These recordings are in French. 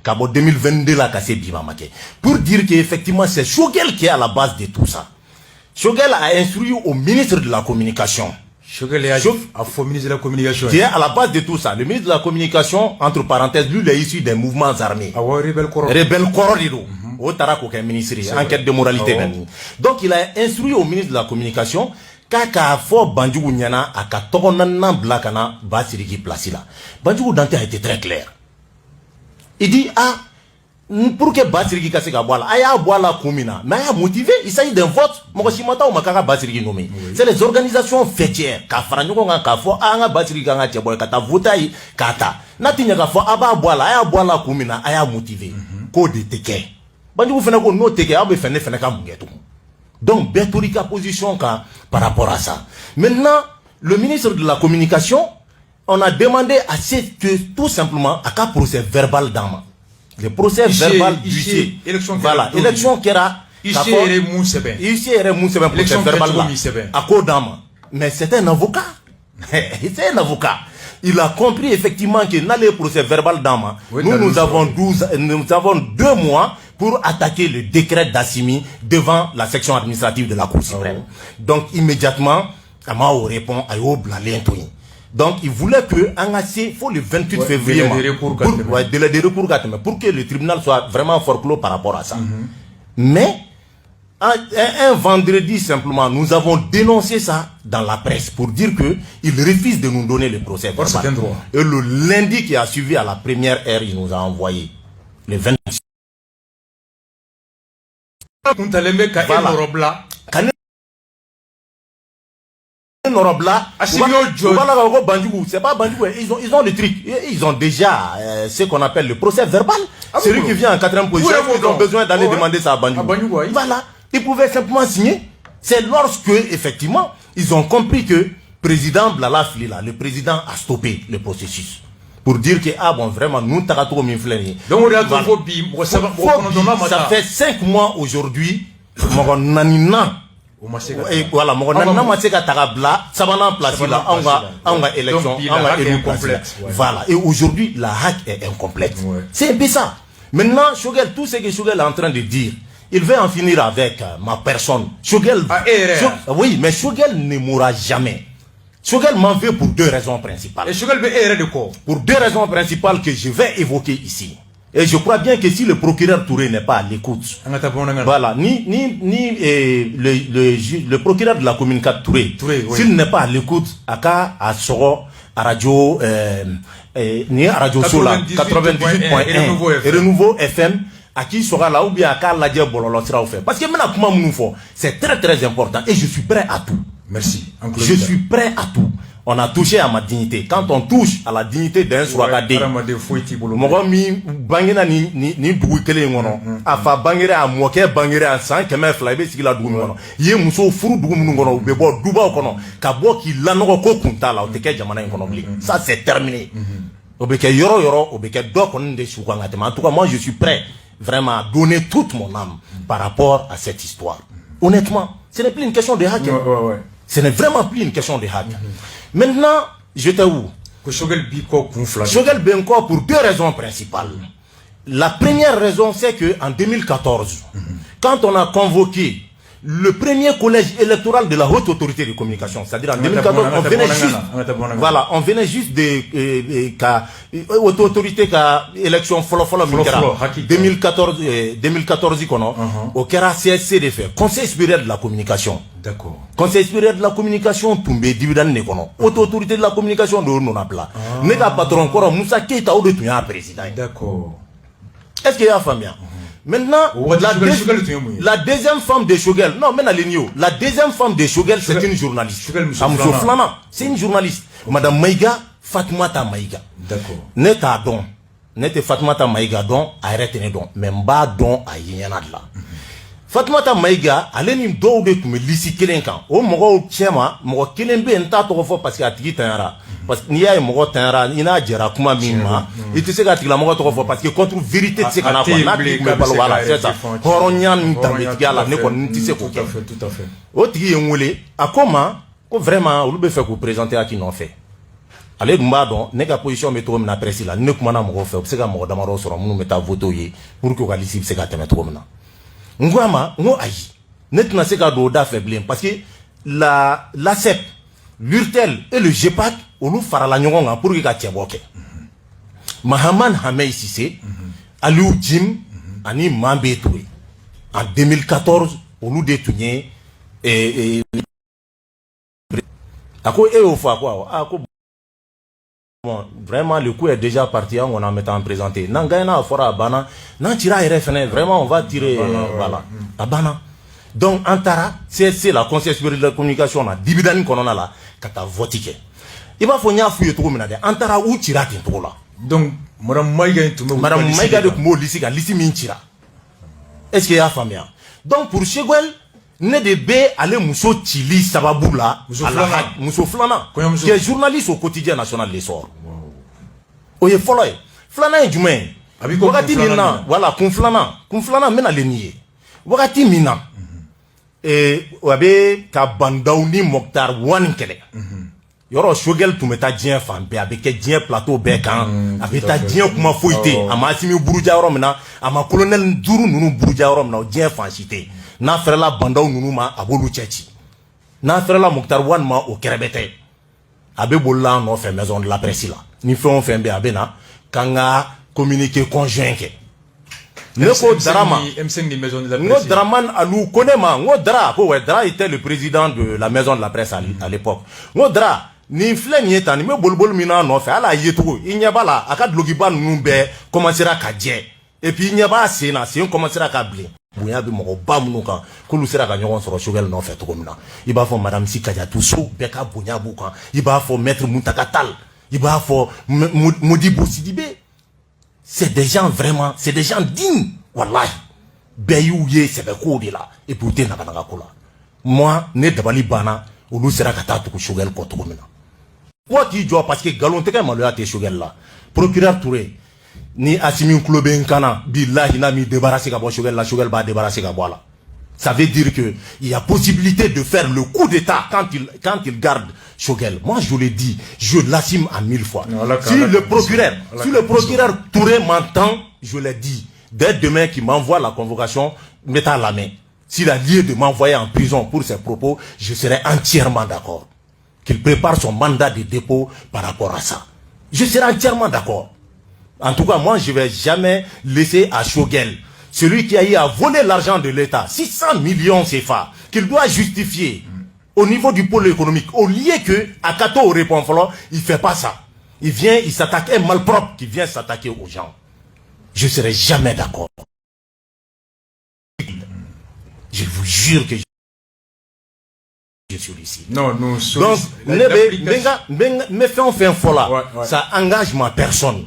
Kabo 2022 là, cassé Bimamake. Pour dire qu'effectivement, c'est Shogel qui est à la base de tout ça. Shogel a instruit au ministre de la Communication. Shogel est au ministre de la Communication. Qui est à la base de tout ça. Le ministre de la Communication, entre parenthèses, lui, il est issu des mouvements armés. Ah ouais, rebelle Koro. Rebelle Korodido. Au Tarako, qui est ministre, enquête de moralité. Donc, il a instruit au ministre de la Communication Kaka fo Bandjougou Nyana a Katoronana Blakana Basiriki Placila. Bandjougou Dante a été très clair. Il dit, pour que Basiriki Kaseka Boala, Aya Boala Koumina, mais Aya motivé, il s'agit d'un vote, Mokoshimata ou Makara Basiriki nommé. C'est les organisations fêtières, Kafaranyokonga Kafo, Anga Basiriki Kanga Tchaboy, Kata Votaï, Kata. Natinya Kafo, Aba Boala, Aya Boala Koumina, Aya motivé. Ko de Teke. Bandjougou Fenako no Teke, Abe Feneka Mungetou. Donc, Bertorika position par rapport à ça. Maintenant, le ministre de la Communication, on a demandé à ce que tout simplement, à qu'un procès verbal d'âme. Le procès verbal d'huissier. Voilà, élection qui era. Ici, il est Mousseben. Ici, il est Mousseben, procès verbal là. À quoi d'âme. Mais c'est un avocat. C'est un avocat. Il a compris effectivement que dans le procès verbal d'âme, nous avons 2 mois pour attaquer le décret d'Assimi devant la section administrative de la Cour suprême. Donc, immédiatement, Amao répond à Yoblalentoui. Donc, il voulait que, il faut le 28 février, délai de recours pour que le tribunal soit vraiment forclos par rapport à ça. Mais, un vendredi simplement, nous avons dénoncé ça dans la presse pour dire qu'il refuse de nous donner le procès verbal. Et le lundi qui a suivi à la première heure, il nous a envoyé le 28. Voilà. C'est pas Bandjougou, ils ont le truc. Ils ont déjà ce qu'on appelle le procès verbal. Celui qui vient en 4e position, ils ont besoin d'aller demander ça à Bandjougou. Voilà. Ils pouvaient simplement signer. C'est lorsque, effectivement, ils ont compris que président Blala Filila, le président a stoppé le processus. Pour dire que, vraiment, nous t'arrêtons au inflé. Donc, ça fait 5 mois aujourd'hui, et voilà, élection, voilà. Et aujourd'hui, la hack est incomplète. C'est un peu ça. Maintenant, Shogel, tout ce que Shogel est en train de dire, il veut en finir avec ma personne. Shogel, oui, mais Shogel ne mourra jamais. Shogel m'en veut pour 2 raisons principales. Et Shogel veut errer de quoi? Pour 2 raisons principales que je vais évoquer ici. Et je crois bien que si le procureur Touré n'est pas à l'écoute, voilà, le procureur de la communication Touré, s'il n'est pas à l'écoute, à Soro, à Radio, Radio Sola, 98.1 et Renouveau FM, à qui sera là ou bien à Karl Ladje Bololo sera offert. Parce que maintenant, comment nous faut, c'est très très important et je suis prêt à tout. Merci. Je suis prêt à tout. On a touché à ma dignité. Quand on touche à la dignité d'un Sourakadé, Mogomi bangena ni bouikele ngono. Afa bangere a moke bangere a 100 keme flaibe sigila du ngono. Ye muso furu du ngono bebo duba kono. Kabo ki lanoko ko kuntala o teke jamana ngono bli. Ça c'est terminé. Obeke yoro yoro obeke do kono de soukanga tema. En tout cas moi je suis prêt vraiment à donner toute mon âme par rapport à cette histoire. Honnêtement, ce n'est plus une question de hack. Ce n'est vraiment plus une question de hack. Maintenant, je t'avoue, Shogel Benko pour 2 raisons principales. La première raison, c'est que en 2014, quand on a convoqué le premier collège électoral de la haute autorité de communication, c'est-à-dire en 2014, on venait juste de haute autorité élection 2014 au Kera CSC de fait, Conseil supérieur de la communication. D'accord. Conseil supérieur de la communication, Toumbe Dividan Nekono. Haute autorité de la communication de Nonapla. Nega patron encore, Moussa Keita ou de Tuya président. D'accord. Est-ce qu'il y a famille? Maintenant, la deuxième femme de Shogel, non, mais la deuxième femme de Shogel, c'est une journaliste. C'est une journaliste. Madame Maïga, Fatmata Maïga. D'accord. Neta don. Nete Fatmata Maïga don, arrête don. Même pas don à Yenadla. Fatmata Maïga, allez nous donner de me lissi kelenkan. O mogo chema, mogo kelenbe enta to fo parce que atigi tanara. Parce que niya mogo tanara, ina jera kuma minma. Et tu sais que atigi la mogo to fo parce que contre vérité c'est kana ko na ti me balo wala c'est ça. Horonyan ntametiga la ne ko ntise ko. Tout à fait, tout à fait. O tigi yengole, akoma, ko vraiment, ou be fait ko présenter à qui non fait. ale dun b'a dɔn ne ka position bɛ cogo min na presse la ne kumana mɔgɔw fɛ u bɛ se ka mɔgɔ damadɔ sɔrɔ minnu bɛ taa voter ye pour que u ka liste bɛ se ka tɛmɛ cogo min na n ko a ma n ko ayi ne tɛna se ka don o da fɛ bilen parce que l'ASEP, l'URTEL et le GEPAC olu farala ɲɔgɔn kan pour que ka cɛbɔ kɛ Mahaman Hamei Cissé Aliou Djim ani Mambé Touré en 2014 olu de tun ye a ko e y'o fɔ quoi a ko bon vraiment le coup est déjà parti on en mettant présenté n'an gagné fora bana n'an tira yɛrɛ fɛnɛ vraiment on va tirer voilà a bana donc an taara c'est la conseil supérieur de la communication na dibidani kɔnɔna la ka taa vote kɛ i b'a fɔ n y'a f'u ye cogo min na dɛ an taara u cira ten cogo la donc madame Maïga de tun b'o liste kan liste min cira est-ce que i y'a faamuya donc pour Choguel ne de bɛ ale muso cili sababu la muso filanan qui est journaliste au quotidien national Le Sort o ye fɔlɔ ye filanan ye jumɛn ye wagati min na voilà kun filanan n bɛna le nin ye wagati min na a bɛ ka Bandaw ni Mokhtar Wane kɛlɛ yɔrɔ Choguel tun bɛ taa diɲɛ fan bɛɛ a bɛ kɛ diɲɛ plateau bɛɛ kan a bɛ taa diɲɛ kuma foyi tɛ yen a ma Asimi Buruja yɔrɔ min na a ma colonel duuru ninnu Buruja yɔrɔ min na o diɲɛ fan si tɛ yen n'a fɛrɛla Bandaw ninnu ma a b'olu cɛ ci n'a fɛrɛla Mokhtar Wane ma o kɛrɛbɛ tɛ a bɛ bolila an nɔfɛ maison de la presse la ni fɛn o fɛn bɛ a bɛ na k'an ka communiqué conjoint kɛ ne ko Darama n ko Daraman Alou ko ne ma n ko Dara ko ouais Dara était le président de la maison de la presse à l'époque n ko Dara nin filɛ nin ye tan nin bɛ boliboli min n'a nɔfɛ hali a ye cogo i ɲɛ b'a la a ka dulokiba ninnu bɛɛ commencera ka jɛ et puis i ɲɛ b'a sen na sen commencera ka bilen bonya bɛ mɔgɔba minnu kan k'olu sera ka ɲɔgɔn sɔrɔ Choguel nɔfɛ cogo min na i b'a fɔ madame Si Kadiatou Sow bɛɛ ka bonya b'u kan i b'a fɔ maître Muntaka Tall i b'a fɔ Modibo Sidibé c'est des gens vraiment c'est des gens dignes wallahi bɛɛ y'u ye sɛbɛkow de la et puis u tɛ naganaga ko la moi ne dabali banna olu sera ka taa tugu Choguel kɔ cogo min na wa k'i jɔ parce que nkalon tɛgɛ maloya tɛ Choguel la procureur Touré ni Asimi tulo bɛ n kana billahi n'a m'i débarrasser ka bɔ Choguel la Choguel b'a débarrasser ka bɔ a la ça veut dire que il y a possibilité de faire le coup d'état quand il garde Choguel. Moi je le dis, je l'assume à 1000 fois. Si le procureur Touré m'entend, je l'ai dit, dès demain qu'il m'envoie la convocation, mettant la main. S'il a lieu de m'envoyer en prison pour ses propos, je serai entièrement d'accord. Qu'il prépare son mandat de dépôt par rapport à ça. Je serai entièrement d'accord. En tout cas, moi je ne vais jamais laisser à Choguel, celui qui a eu à voler l'argent de l'État, 600 millions CFA, qu'il doit justifier au niveau du pôle économique, au lieu que Akato répond, il ne fait pas ça. Il vient, il s'attaque, un malpropre qui vient s'attaquer aux gens. Je ne serai jamais d'accord. Je vous jure que je suis ici. Non, nous donc, mais ça engage ma personne.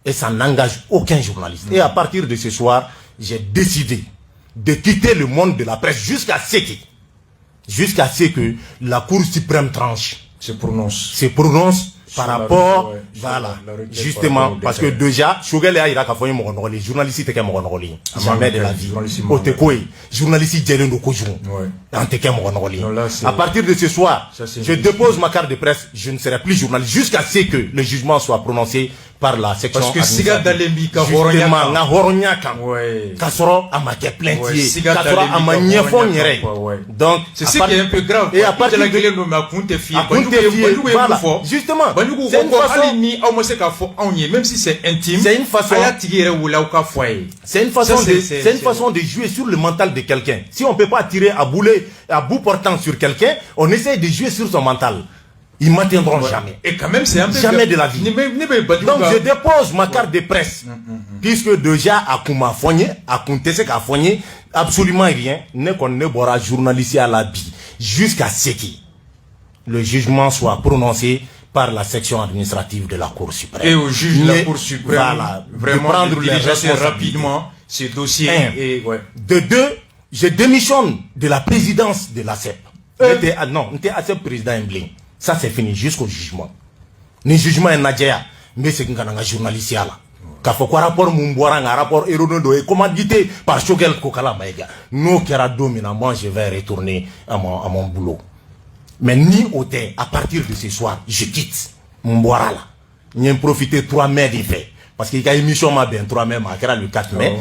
Et ça n'engage aucun journaliste. Et à partir de ce soir, j'ai décidé de quitter le monde de la presse jusqu'à ce que la Cour suprême tranche. Se prononce par rapport, voilà, justement, parce que déjà, Choguel a ira kafoni mogonogoli, journaliste teke mogonogoli, jamais de la vie. Otekoe, journaliste djelen do kojun, anteke mogonogoli. À partir de ce soir, je dépose ma carte de presse, je ne serai plus journaliste jusqu'à ce que le jugement soit prononcé par la section administrative. Justement, na horonyaka, kasoro amake plaintier, kasoro amanyefon yere. Donc, c'est ce qui est un peu grave. Et à partir de voilà, justement, c'est une façon, même si c'est intime, c'est une façon, c'est une façon de jouer sur le mental de quelqu'un. Si on ne peut pas tirer à bout portant sur quelqu'un, on essaie de jouer sur son mental. Ils ne m'atteindront jamais. Et quand même, c'est un peu jamais de la vie. Donc je dépose ma carte de presse. Puisque déjà, à Kouma Fogné, à Kountesek à Fogné, absolument rien, ne qu'on ne boira journaliste à la vie. Jusqu'à ce que le jugement soit prononcé par la section administrative de la Cour suprême. Et au juge de la Cour suprême, voilà, vraiment, de prendre les responsabilités rapidement ce dossier. De deux, je démissionne de la présidence de l'ASEP. Non, on était ASEP président Mbling. Ça c'est fini jusqu'au jugement. Le jugement est nadja, mais c'est un journaliste là. Quand faut quoi rapport Mumboran, un rapport Eronodo est commandité par Choguel Kokala Maïga. Nous qui dominant, moi je vais retourner à mon boulot. Mais ni au thé, à partir de ce soir, je quitte m'boira là n'y profité 3 mai d'y fait parce qu'il y a émission ma bien 3 mai ma le 4 mai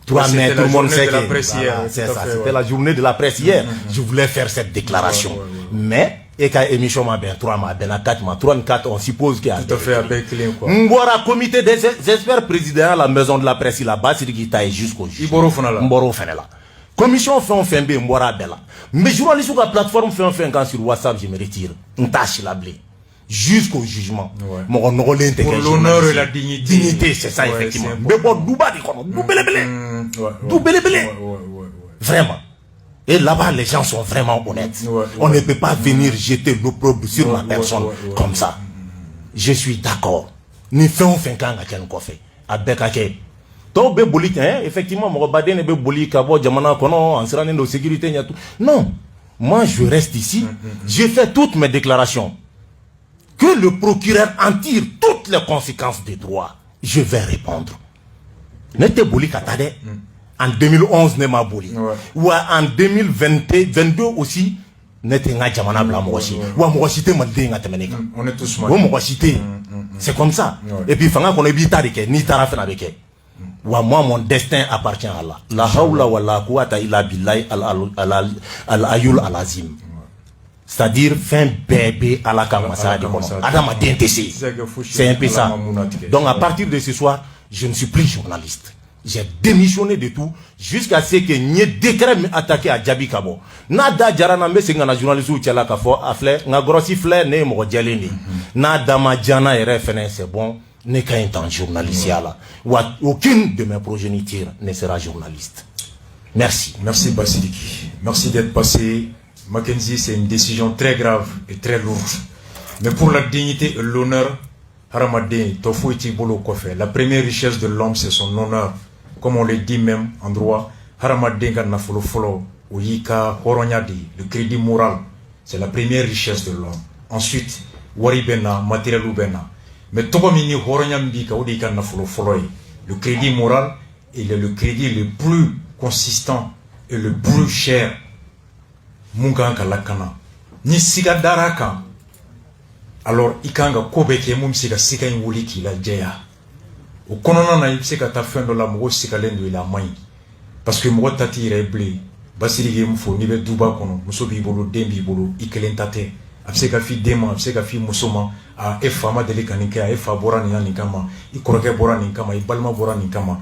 3 mai tout le monde sait que c'est ça c'était la journée de la presse hier je voulais faire cette déclaration mais et quand émission ma bien 3 mai ben 4 mai 3 4 on suppose qu'il y a tout à fait avec clé quoi m'boira comité des experts président à la maison de la presse là-bas c'est qui taille jusqu'au Iboro Fonala Mboro Fonala commission fait on fait bien m'boira bella mais journaliste sur la plateforme fait un quand sur WhatsApp je me retire on tâche la blé jusqu'au jugement. Pour l'honneur et la dignité. Dignité, c'est ça, effectivement. Mais bon, vraiment. Et là-bas, les gens sont vraiment honnêtes. On ne peut pas venir jeter l'opprobre sur ma personne comme ça. Je suis d'accord. Ni fait on fait quand on fait. Avec effectivement, mon badé ne peut boli kabo jamana kono en sera de sécurité tout. Non, moi je reste ici. J'ai fait toutes mes déclarations. Que le procureur en tire toutes les conséquences des droits, je vais répondre. N'était boli katade. En 2011 n'est ma boli. Ou en 2022 aussi n'était nga jamana bla moshi. Ou moshi te mande nga temeneka. On est tous morts. Ou moshi te. C'est comme ça. Et puis fanga qu'on ebita deke ni tara fena beke. Ou moi mon destin appartient à Allah. La hawla wa la quwwata illa billahi al-ayul al-azim. C'est-à-dire fin bébé à la Kamasa de Adama DNTC. C'est un peu ça. Donc à partir de ce soir, je ne suis plus journaliste. J'ai démissionné de tout jusqu'à ce que n'y ait décret attaqué à Djabi Kabo. Nada jarana me sengana journaliste ou tchala kafo afle nga grossi fle ne mo djaleni. Nada ma jana RFN c'est bon ne qu'un temps journaliste là. Aucune de mes progénitures ne sera journaliste. Merci. Merci Basiliki. Merci d'être passé. Mackenzie, c'est une décision très grave et très lourde. Mais pour la dignité et l'honneur, Haramadé, Tofu iti bolo kofe. La première richesse de l'homme, c'est son honneur. Comme on le dit même en droit, Haramadé gana folo folo, oyika horonyadi, le crédit moral, c'est la première richesse de l'homme. Ensuite, wari bena, matériel ou bena. Mais tokomini horonyambika, oyika na folo folo. Le crédit moral, il est le crédit le plus consistant et le plus cher. Munga lakana ni siga daraka alors ikanga kobeke mum siga siga wuli ki la jeya o konona na ibseka ta fendo la mo siga lendo ila mai parce que mo tati reble basiri mu fo ni be duba kono muso bi bolo dembi bolo ikelentate abseka fi dema abseka fi musoma a efama delikanika a efa borani yani kama ikoroke borani kama ibalma borani kama.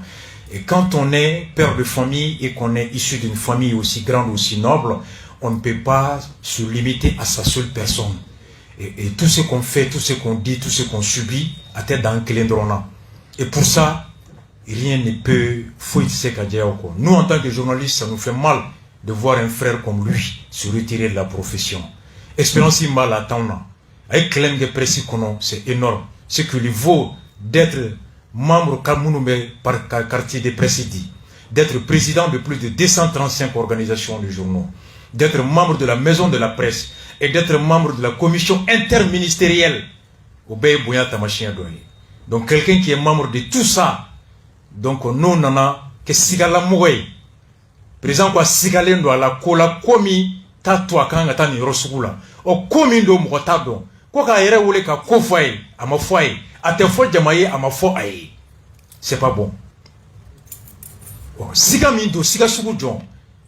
Et quand on est père de famille et qu'on est issu d'une famille aussi grande aussi noble, on ne peut pas se limiter à sa seule personne. Et tout ce qu'on fait, tout ce qu'on dit, tout ce qu'on subit, à tête dans Kelendrona. Et pour ça, rien ne peut fouiller ce qu'a dit. Nous, en tant que journalistes, ça nous fait mal de voir un frère comme lui se retirer de la profession. Expérience mal à temps. Avec Klenge précis, c'est énorme. Ce qu'il lui vaut d'être membre par quartier de présidis, d'être président de plus de 235 organisations de journaux, d'être membre de la maison de la presse et d'être membre de la commission interministérielle. Donc quelqu'un qui est membre de tout ça, donc nous nana que sigala moué, président quoi sigalendo à la kola komi tatwa kanga tani rosugula, o komi ndo motado, quoi ka ere wole ka kofai, ama foi, ate fo jamaye ama fo aye, c'est pas bon. Siga mindo siga sugu jon.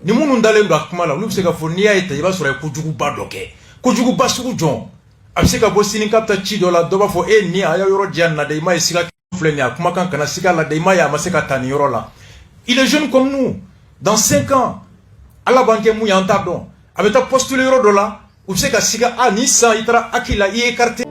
Ni munu ndale ndo akumala ulu biseka fonia ita yaba sura kujugu badoke kujugu basugu jon abiseka bosini kapta chidola doba fo ni aya yoro diana de ima sika fleni akuma kan kana sika la de ima ya maseka tani yoro la. Il est jeune comme nous. Dans 5 ans ala banke mu yanta don abeta postuler yoro dola ubiseka sika ni sa itra akila i écarté.